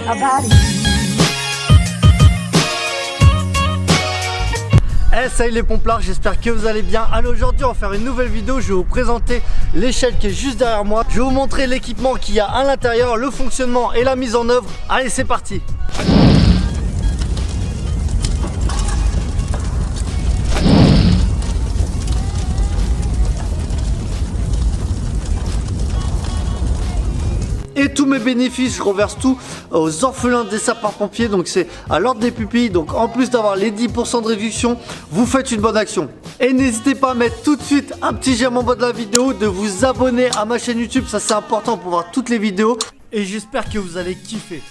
about you. Hey, salut les pomplards, j'espère que vous allez bien. Allez, aujourd'hui on va faire une nouvelle vidéo. Je vais vous présenter l'échelle qui est juste derrière moi. Je vais vous montrer l'équipement qu'il y a à l'intérieur, le fonctionnement et la mise en œuvre. Allez, c'est parti. Et tous mes bénéfices, je reverse tout aux orphelins des sapeurs-pompiers. Donc c'est à l'ordre des pupilles. Donc en plus d'avoir les 10% de réduction, vous faites une bonne action. Et n'hésitez pas à mettre tout de suite un petit j'aime en bas de la vidéo, de vous abonner à ma chaîne YouTube. Ça c'est important pour voir toutes les vidéos. Et j'espère que vous allez kiffer.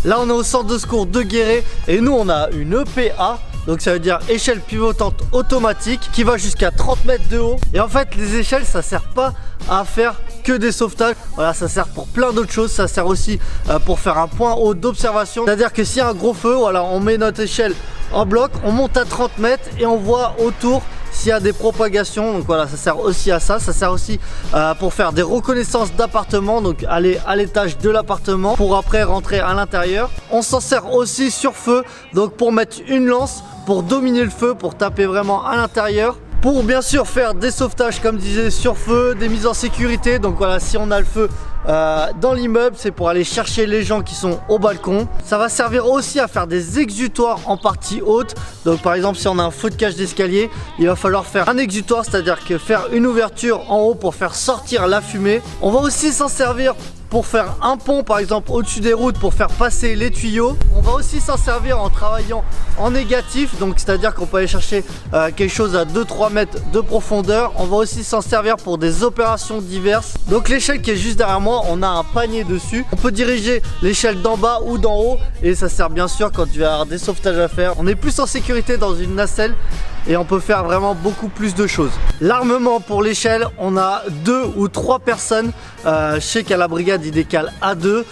Là on est au centre de secours de Guéret. Et nous on a une EPA. Donc ça veut dire échelle pivotante automatique qui va jusqu'à 30 mètres de haut. Et en fait les échelles ça sert pas à faire que des sauvetages. Voilà, ça sert pour plein d'autres choses. Ça sert aussi pour faire un point haut d'observation. C'est à dire que s'il y a un gros feu, voilà, on met notre échelle en bloc, on monte à 30 mètres et on voit autour s'il y a des propagations. Donc voilà, ça sert aussi à ça. Ça sert aussi pour faire des reconnaissances d'appartements. Donc aller à l'étage de l'appartement pour après rentrer à l'intérieur. On s'en sert aussi sur feu. Donc pour mettre une lance, pour dominer le feu, pour taper vraiment à l'intérieur. Pour bien sûr faire des sauvetages comme je disais sur feu, des mises en sécurité. Donc voilà, si on a le feu dans l'immeuble, c'est pour aller chercher les gens qui sont au balcon. Ça va servir aussi à faire des exutoires en partie haute. Donc par exemple si on a un feu de cage d'escalier, il va falloir faire un exutoire, c'est-à-dire que faire une ouverture en haut pour faire sortir la fumée. On va aussi s'en servir pour faire un pont par exemple au-dessus des routes pour faire passer les tuyaux. On va aussi s'en servir en travaillant en négatif, donc c'est à dire qu'on peut aller chercher quelque chose à 2-3 mètres de profondeur. On va aussi s'en servir pour des opérations diverses. Donc l'échelle qui est juste derrière moi, on a un panier dessus. On peut diriger l'échelle d'en bas ou d'en haut et ça sert bien sûr quand tu vas avoir des sauvetages à faire. On est plus en sécurité dans une nacelle et on peut faire vraiment beaucoup plus de choses. L'armement pour l'échelle, on a 2 ou 3 personnes. Je sais qu'à la brigade il décale à 2.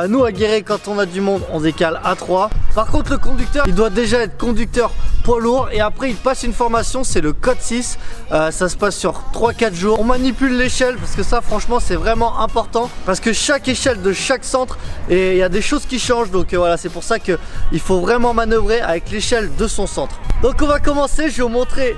Nous à Guéret quand on a du monde on décale à 3. Par contre le conducteur il doit déjà être conducteur poids lourd et après il passe une formation, c'est le code 6. Ça se passe sur 3-4 jours. On manipule l'échelle parce que ça franchement c'est vraiment important parce que chaque échelle de chaque centre et il y a des choses qui changent. Donc voilà, c'est pour ça qu'il faut vraiment manœuvrer avec l'échelle de son centre. Donc on va commencer, je vais vous montrer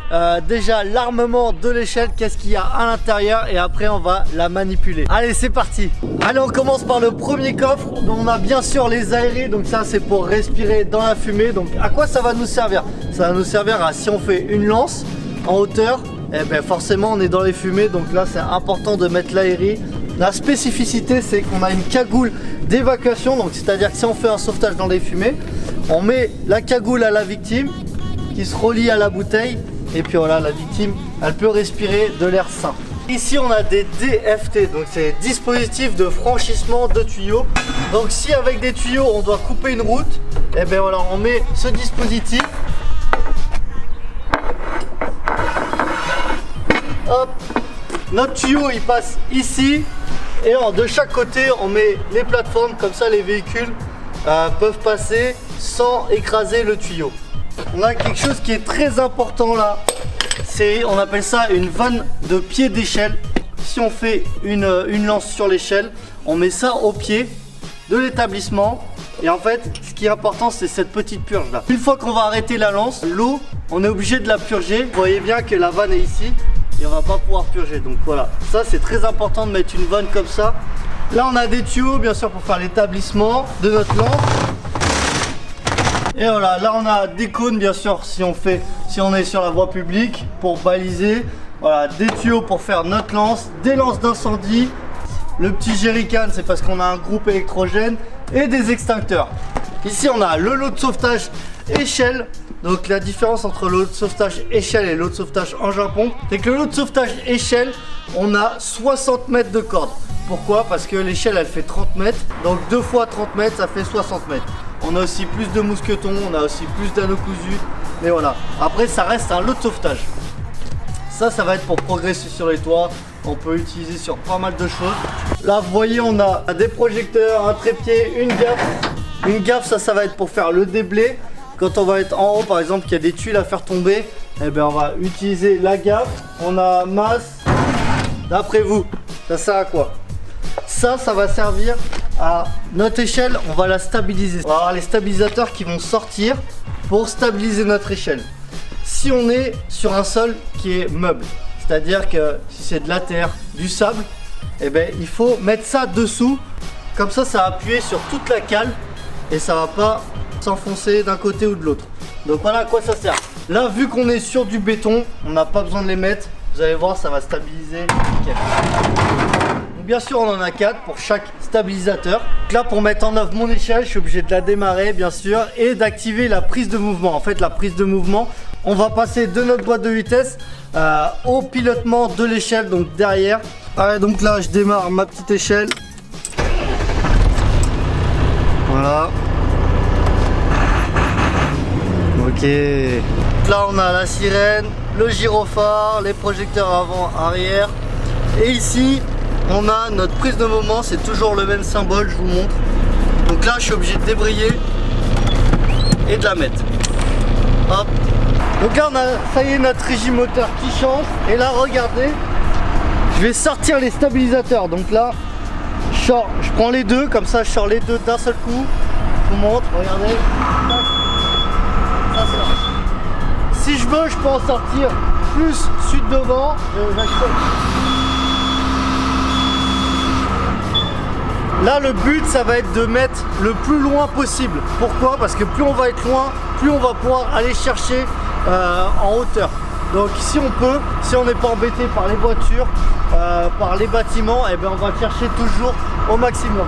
déjà l'armement de l'échelle, qu'est-ce qu'il y a à l'intérieur et après on va la manipuler. Allez c'est parti. Allez on commence par le premier coffre. Donc on a bien sûr les aérés, donc ça c'est pour respirer dans la fumée. Donc à quoi ça va nous servir? Ça va nous servir à si on fait une lance en hauteur, et bien forcément on est dans les fumées. Donc là c'est important de mettre l'aéré. La spécificité c'est qu'on a une cagoule d'évacuation. Donc c'est à dire que si on fait un sauvetage dans les fumées, on met la cagoule à la victime qui se relie à la bouteille et puis voilà, la victime elle peut respirer de l'air sain. Ici on a des DFT, donc c'est dispositifs de franchissement de tuyaux. Donc si avec des tuyaux on doit couper une route, et bien voilà, on met ce dispositif. Hop, notre tuyau il passe ici et de chaque côté on met les plateformes, comme ça les véhicules peuvent passer sans écraser le tuyau. On a quelque chose qui est très important là, on appelle ça une vanne de pied d'échelle. Si on fait une lance sur l'échelle, on met ça au pied de l'établissement. Et en fait, ce qui est important, c'est cette petite purge là. Une fois qu'on va arrêter la lance, l'eau, on est obligé de la purger. Vous voyez bien que la vanne est ici et on va pas pouvoir purger. Donc voilà, ça c'est très important de mettre une vanne comme ça. Là on a des tuyaux bien sûr pour faire l'établissement de notre lance. Et voilà, là on a des cônes bien sûr si on est sur la voie publique pour baliser. Voilà, des tuyaux pour faire notre lance, des lances d'incendie. Le petit jerrycan c'est parce qu'on a un groupe électrogène et des extincteurs. Ici on a le lot de sauvetage échelle. Donc la différence entre le lot de sauvetage échelle et le lot de sauvetage engin pompe, c'est que le lot de sauvetage échelle, on a 60 mètres de corde. Pourquoi? Parce que l'échelle elle fait 30 mètres, donc 2 fois 30 mètres ça fait 60 mètres. On a aussi plus de mousquetons, on a aussi plus d'anneaux cousus, mais voilà. Après ça reste un lot de sauvetage. Ça va être pour progresser sur les toits, on peut utiliser sur pas mal de choses. Là vous voyez on a des projecteurs, un trépied, une gaffe. Une gaffe ça va être pour faire le déblai. Quand on va être en haut par exemple qu'il y a des tuiles à faire tomber, eh ben on va utiliser la gaffe. On a masse. D'après vous, ça sert à quoi? Ça va servir à notre échelle, on va la stabiliser. On va avoir les stabilisateurs qui vont sortir pour stabiliser notre échelle. Si on est sur un sol qui est meuble, c'est-à-dire que si c'est de la terre, du sable, eh ben, il faut mettre ça dessous. Comme ça va appuyer sur toute la cale et ça va pas s'enfoncer d'un côté ou de l'autre. Donc voilà à quoi ça sert. Là, vu qu'on est sur du béton, on n'a pas besoin de les mettre. Vous allez voir, ça va stabiliser. Nickel. Donc bien sûr, on en a 4 pour chaque stabilisateur. Donc là, pour mettre en œuvre mon échelle, je suis obligé de la démarrer, bien sûr, et d'activer la prise de mouvement. En fait, la prise de mouvement, on va passer de notre boîte de vitesse au pilotement de l'échelle, donc derrière. Allez, donc là, je démarre ma petite échelle. Voilà. Ok. Là, on a la sirène, le gyrophare, les projecteurs avant, arrière. Et ici, on a notre prise de mouvement. C'est toujours le même symbole, je vous montre. Donc là, je suis obligé de débrayer et de la mettre. Hop. Donc là, on a, ça y est, notre régime moteur qui change. Et là, regardez, je vais sortir les stabilisateurs. Donc là, je prends les deux, comme ça, je sors les deux d'un seul coup. Je vous montre, regardez. Ça, c'est là. Si je veux, je peux en sortir plus celui de devant. Là, le but, ça va être de mettre le plus loin possible. Pourquoi? Parce que plus on va être loin, plus on va pouvoir aller chercher en hauteur. Donc si on peut, si on n'est pas embêté par les voitures, par les bâtiments, eh ben, on va chercher toujours au maximum.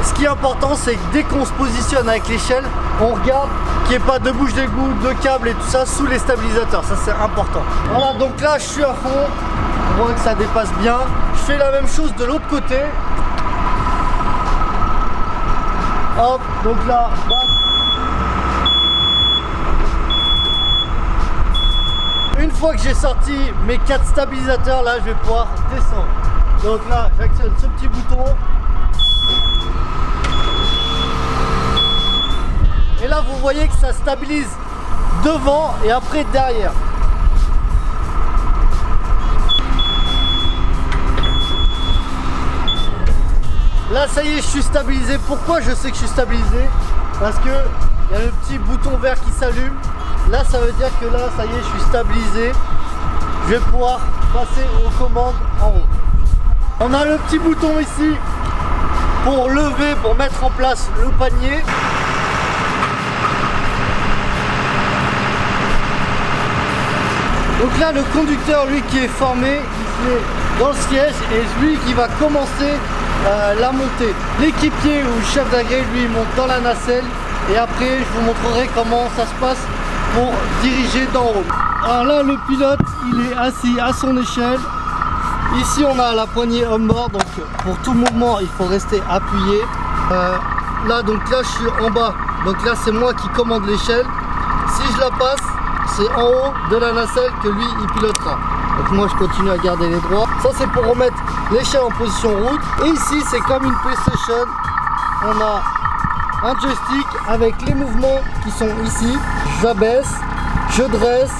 Ce qui est important, c'est que dès qu'on se positionne avec l'échelle, on regarde qu'il n'y ait pas de bouche d'égout, de câbles et tout ça sous les stabilisateurs. Ça, c'est important. Voilà, donc là, je suis à fond. On voit que ça dépasse bien. Je fais la même chose de l'autre côté. Hop, donc là, bam. Une fois que j'ai sorti mes 4 stabilisateurs, là, je vais pouvoir descendre. Donc là, j'actionne ce petit bouton. Et là, vous voyez que ça stabilise devant et après derrière. Là, ça y est, je suis stabilisé. Pourquoi je sais que je suis stabilisé? Parce que il y a le petit bouton vert qui s'allume. Là, ça veut dire que là, ça y est, je suis stabilisé. Je vais pouvoir passer aux commandes en haut. On a le petit bouton ici pour lever, pour mettre en place le panier. Donc là, le conducteur, lui, qui est formé, il est dans le siège et lui qui va commencer la montée. L'équipier ou le chef d'agré, lui, il monte dans la nacelle et après, je vous montrerai comment ça se passe pour diriger d'en haut. Alors là, le pilote, il est assis à son échelle. Ici, on a la poignée on-board, donc pour tout mouvement, il faut rester appuyé. Là, donc là, je suis en bas. Donc là, c'est moi qui commande l'échelle. Si je la passe, c'est en haut de la nacelle que lui, il pilotera. Donc moi, je continue à garder les droits. Ça, c'est pour remettre l'échelle en position route. Et ici, c'est comme une PlayStation. On a un joystick avec les mouvements qui sont ici. J'abaisse, je dresse,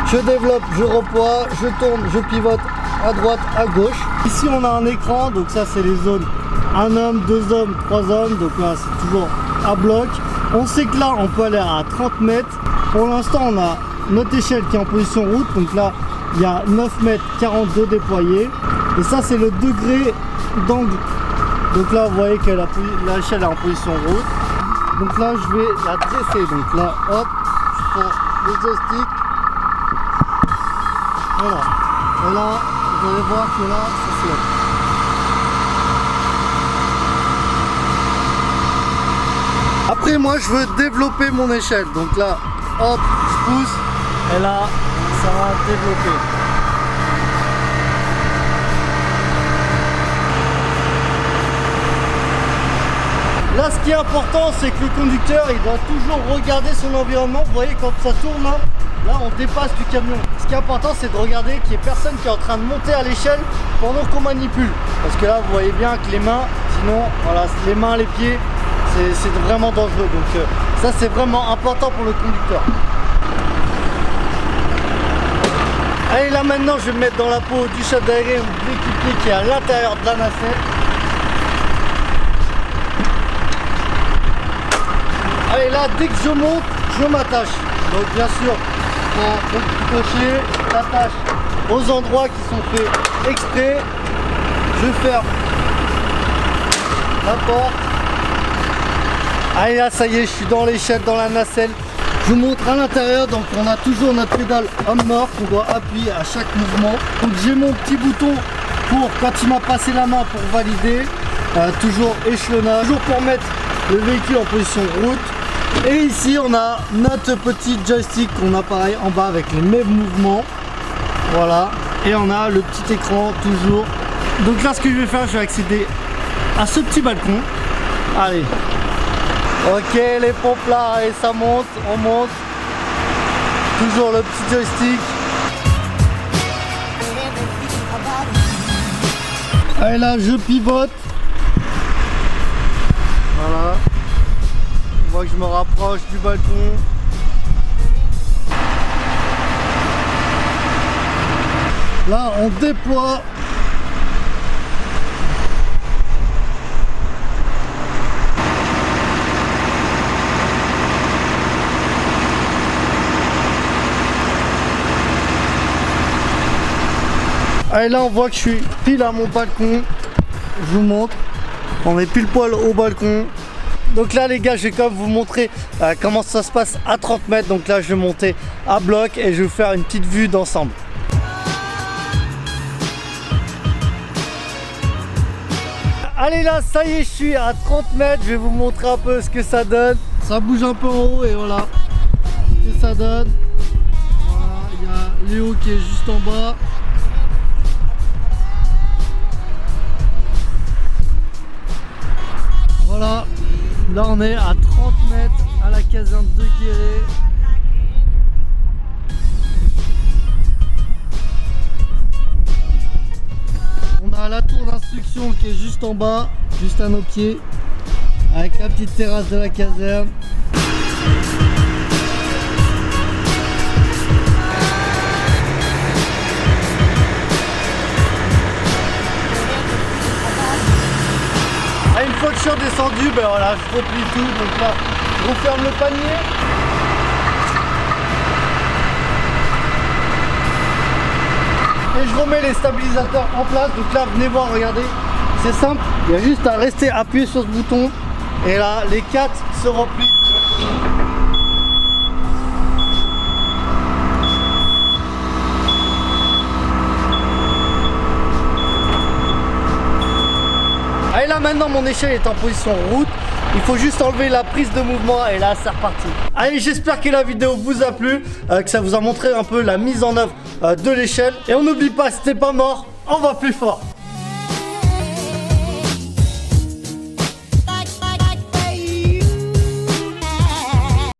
je développe, je reploie, je tourne, je pivote à droite, à gauche. Ici, on a un écran. Donc ça, c'est les zones 1 homme, 2 hommes, 3 hommes. Donc là, c'est toujours à bloc. On sait que là, on peut aller à 30 mètres. Pour l'instant, on a notre échelle qui est en position route. Donc là, il y a 9 mètres 42 déployés. Et ça, c'est le degré d'angle. Donc là, vous voyez que l'échelle est en position route. Donc là, je vais la dresser. Donc là, hop, je prends le joystick. Voilà. Et là, vous allez voir que là, ça se lève. Après, moi, je veux développer mon échelle. Donc là, hop, je pousse. Et là, ça va développer. Là, ce qui est important, c'est que le conducteur, il doit toujours regarder son environnement. Vous voyez, quand ça tourne, là, on dépasse du camion. Ce qui est important, c'est de regarder qu'il n'y ait personne qui est en train de monter à l'échelle pendant qu'on manipule. Parce que là, vous voyez bien que les mains, sinon, voilà, les mains, les pieds, c'est vraiment dangereux. Donc ça, c'est vraiment important pour le conducteur. Allez, là maintenant je vais me mettre dans la peau du chat d'aéré ou de l'équipier qui est à l'intérieur de la nacelle. Allez, là dès que je monte, je m'attache. Donc bien sûr, pour cocher, j'attache aux endroits qui sont faits exprès. Je ferme la porte. Allez, là ça y est, je suis dans l'échelle, dans la nacelle. Je vous montre à l'intérieur, donc on a toujours notre pédale homme-mort qu'on doit appuyer à chaque mouvement. Donc j'ai mon petit bouton pour quand il m'a passé la main pour valider, toujours échelonnage, toujours pour mettre le véhicule en position route. Et ici on a notre petit joystick qu'on a pareil en bas avec les mêmes mouvements. Voilà, et on a le petit écran toujours. Donc là ce que je vais faire, je vais accéder à ce petit balcon. Allez. Ok, les pompes là, et ça monte, on monte. Toujours le petit joystick. Allez, là, je pivote. Voilà. On voit que je me rapproche du balcon. Là, on déploie. Allez, là on voit que je suis pile à mon balcon. Je vous montre. On est pile poil au balcon. Donc là les gars, je vais quand même vous montrer comment ça se passe à 30 mètres. Donc là je vais monter à bloc et je vais vous faire une petite vue d'ensemble. Allez, là ça y est, je suis à 30 mètres. Je vais vous montrer un peu ce que ça donne. Ça bouge un peu en haut et voilà ce que ça donne. Voilà, il y a Léo qui est juste en bas. Voilà, là on est à 30 mètres à la caserne de Guéret. On a la tour d'instruction qui est juste en bas, juste à nos pieds, avec la petite terrasse de la caserne. Une fois que je suis redescendu, ben voilà, je replie tout, donc là je referme le panier. Et je remets les stabilisateurs en place, donc là venez voir, regardez, c'est simple, il y a juste à rester appuyé sur ce bouton et là les 4 se replient. Allez, là maintenant mon échelle est en position route. Il faut juste enlever la prise de mouvement et là c'est reparti. Allez, j'espère que la vidéo vous a plu, que ça vous a montré un peu la mise en œuvre de l'échelle. Et on n'oublie pas, si t'es pas mort, on va plus fort.